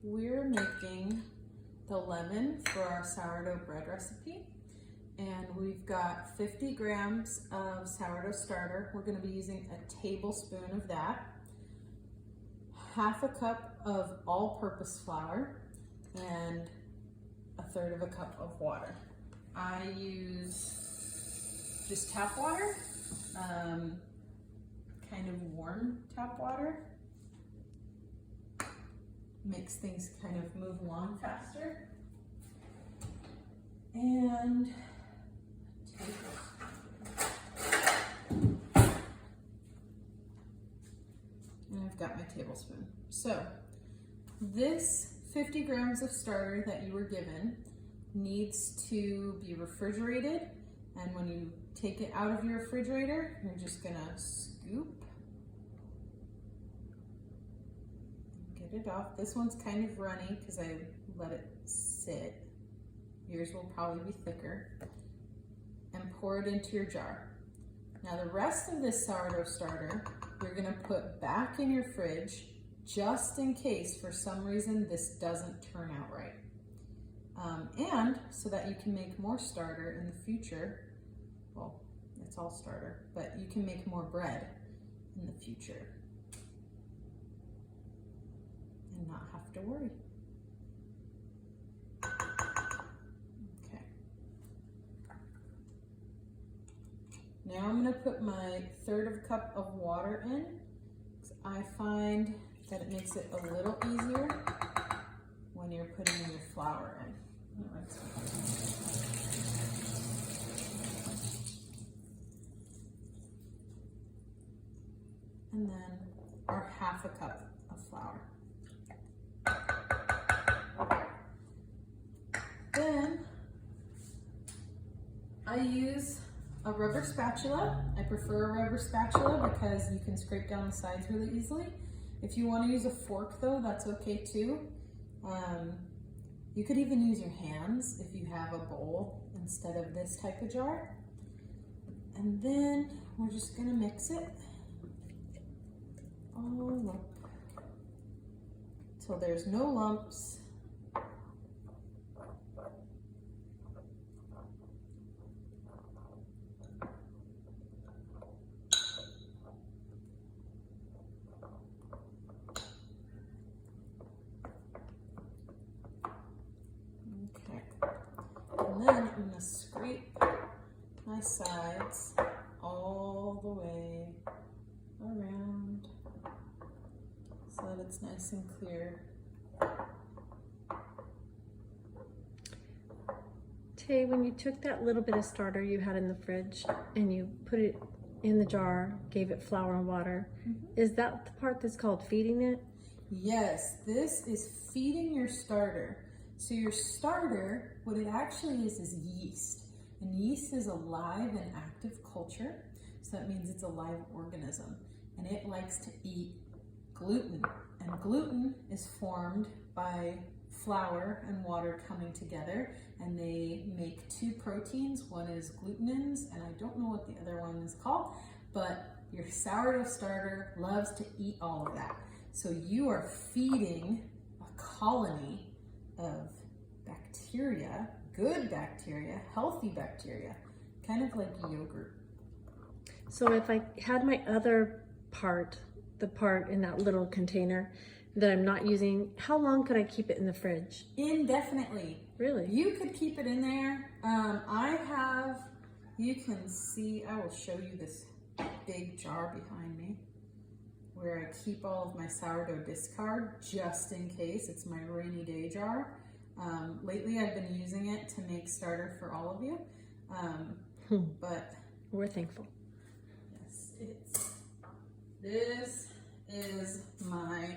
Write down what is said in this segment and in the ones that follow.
we're making the lemon for our sourdough bread recipe. And we've got 50 grams of sourdough starter. We're gonna be using a tablespoon of that, half a cup of all-purpose flour, and a third of a cup of water. I use just tap water, kind of warm tap water. Makes things kind of move along faster. And I've got my tablespoon. So this 50 grams of starter that you were given needs to be refrigerated. And when you take it out of your refrigerator, you're just gonna scoop, get it off. This one's kind of runny because I let it sit. Yours will probably be thicker. And pour it into your jar. Now the rest of this sourdough starter, you're gonna put back in your fridge just in case for some reason this doesn't turn out right. And so that you can make more starter in the future. Well, it's all starter, but you can make more bread in the future and not have to worry. Okay. Now I'm gonna put my third of a cup of water in. I find that it makes it a little easier when you're putting your flour in. And then our half a cup of flour. Then I use a rubber spatula. I prefer a rubber spatula because you can scrape down the sides really easily. If you want to use a fork though, that's okay too. You could even use your hands if you have a bowl instead of this type of jar. And then we're just gonna mix it all up till there's no lumps. And then I'm going to scrape my sides all the way around so that it's nice and clear. Tay, when you took that little bit of starter you had in the fridge and you put it in the jar, gave it flour and water, is that the part that's called feeding it? Yes, this is feeding your starter. So your starter, what it actually is yeast. And yeast is a live and active culture. So that means it's a live organism. And it likes to eat gluten. And gluten is formed by flour and water coming together. And they make two proteins. One is glutenins, and I don't know what the other one is called. But your sourdough starter loves to eat all of that. So you are feeding a colony of bacteria, good bacteria, healthy bacteria, kind of like yogurt. So if I had my other part, the part in that little container that I'm not using, how long could I keep it in the fridge? Indefinitely. Really? You could keep it in there. You can see, I will show you this big jar behind me where I keep all of my sourdough discard just in case. It's my rainy day jar. Lately I've been using it to make starter for all of you, but we're thankful. Yes, this is my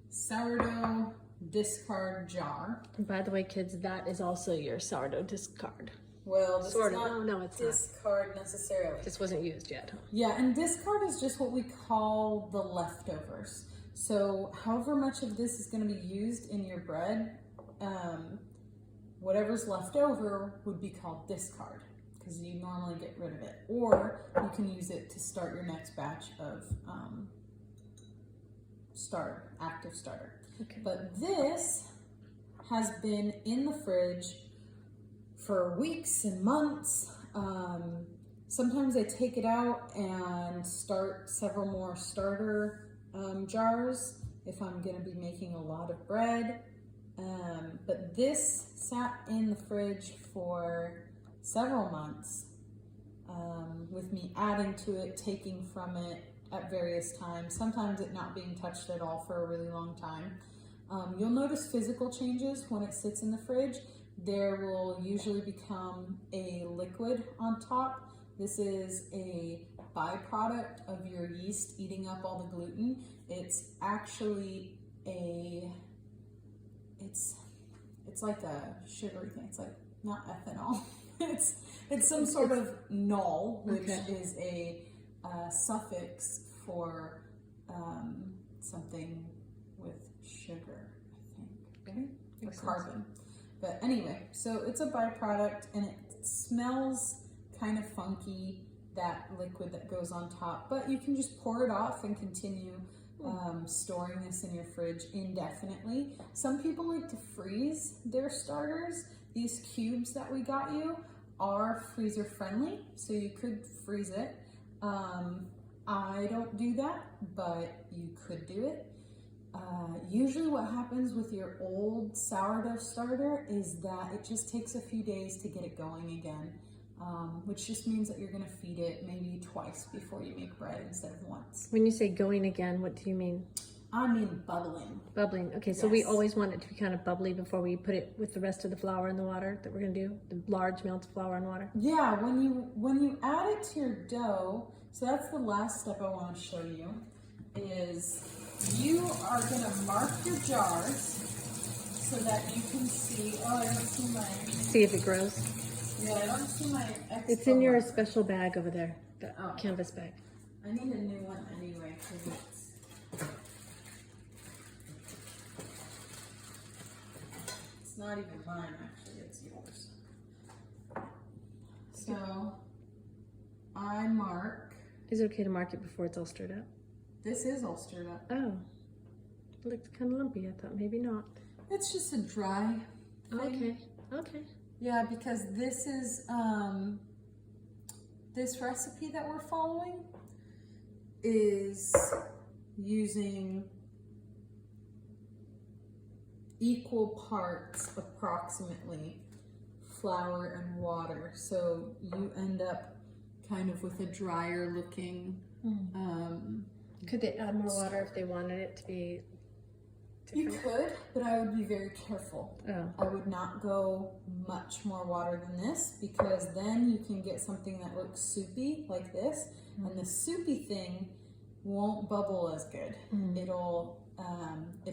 sourdough discard jar. And by the way, kids, that is also your sourdough discard. Well, this sort is of. not No, it's discard necessarily. This wasn't used yet. Huh? Yeah, and discard is just what we call the leftovers. So however much of this is going to be used in your bread, whatever's left over would be called discard because you normally get rid of it. Or you can use it to start your next batch of starter, active starter. Okay. But this has been in the fridge for weeks and months. Sometimes I take it out and start several more starter jars if I'm going to be making a lot of bread. But this sat in the fridge for several months with me adding to it, taking from it at various times, sometimes it not being touched at all for a really long time. You'll notice physical changes when it sits in the fridge. There will usually become a liquid on top. This is a byproduct of your yeast eating up all the gluten. It's actually it's like a sugary thing. It's like not ethanol. it's some sort of nol, which is a suffix for something with sugar, I think, right? Or carbon. But anyway, so it's a byproduct and it smells kind of funky, that liquid that goes on top, but you can just pour it off and continue storing this in your fridge indefinitely. Some people like to freeze their starters. These cubes that we got you are freezer friendly, so you could freeze it. I don't do that, but you could do it. Usually what happens with your old sourdough starter is that it just takes a few days to get it going again, which just means that you're going to feed it maybe twice before you make bread instead of once. When you say going again, what do you mean? I mean bubbling. Bubbling. Okay, so we always want it to be kind of bubbly before we put it with the rest of the flour in the water that we're going to do, the large amounts of flour and water. Yeah, when you add it to your dough, so that's the last step I want to show you, is you are going to mark your jars so that you can see, I don't see my... See if it grows. Yeah, I don't see my... It's in your special bag over there, the canvas bag. I need a new one anyway, because it's not even mine, actually, it's yours. So, I mark... Is it okay to mark it before it's all stirred up? This is all stirred up. Oh, it looked kind of lumpy. I thought maybe not. It's just a dry thing. Okay. Yeah, because this is, this recipe that we're following is using equal parts, approximately, flour and water. So you end up kind of with a drier looking, Could they add more water if they wanted it to be different? You could, but I would be very careful. I would not go much more water than this, because then you can get something that looks soupy like this, and the soupy thing won't bubble as good. It'll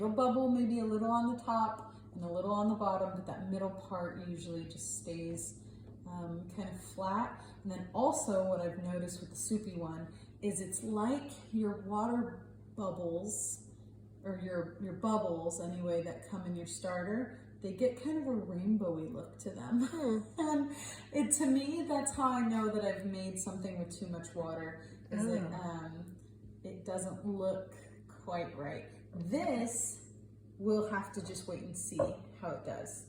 bubble maybe a little on the top and a little on the bottom, but that middle part usually just stays kind of flat. And then also what I've noticed with the soupy one is it's like your water bubbles, or your bubbles anyway, that come in your starter, they get kind of a rainbowy look to them. And to me, that's how I know that I've made something with too much water, is that it doesn't look quite right. This, we'll have to just wait and see how it does.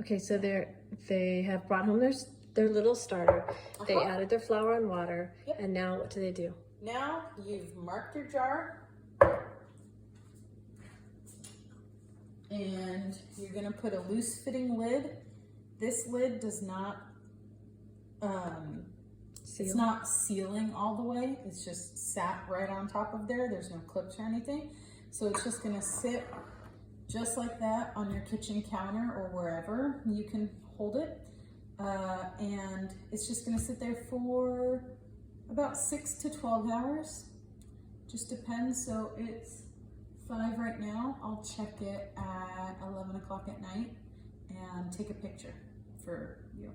Okay, so they have brought home their little starter. They added their flour and water, and now what do they do? Now you've marked your jar, and you're gonna put a loose fitting lid. This lid does not, it's not sealing all the way. It's just sat right on top of there. There's no clips or anything. So it's just gonna sit just like that on your kitchen counter or wherever you can hold it. And it's just gonna sit there for about 6 to 12 hours. Just depends. So it's 5 right now. I'll check it at 11 o'clock at night and take a picture for you.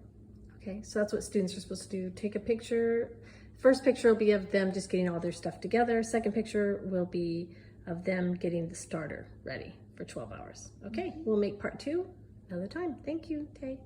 Okay, so that's what students are supposed to do. Take a picture. First picture will be of them just getting all their stuff together. Second picture will be of them getting the starter ready for 12 hours. Okay, we'll make part 2 another time. Thank you, Tay.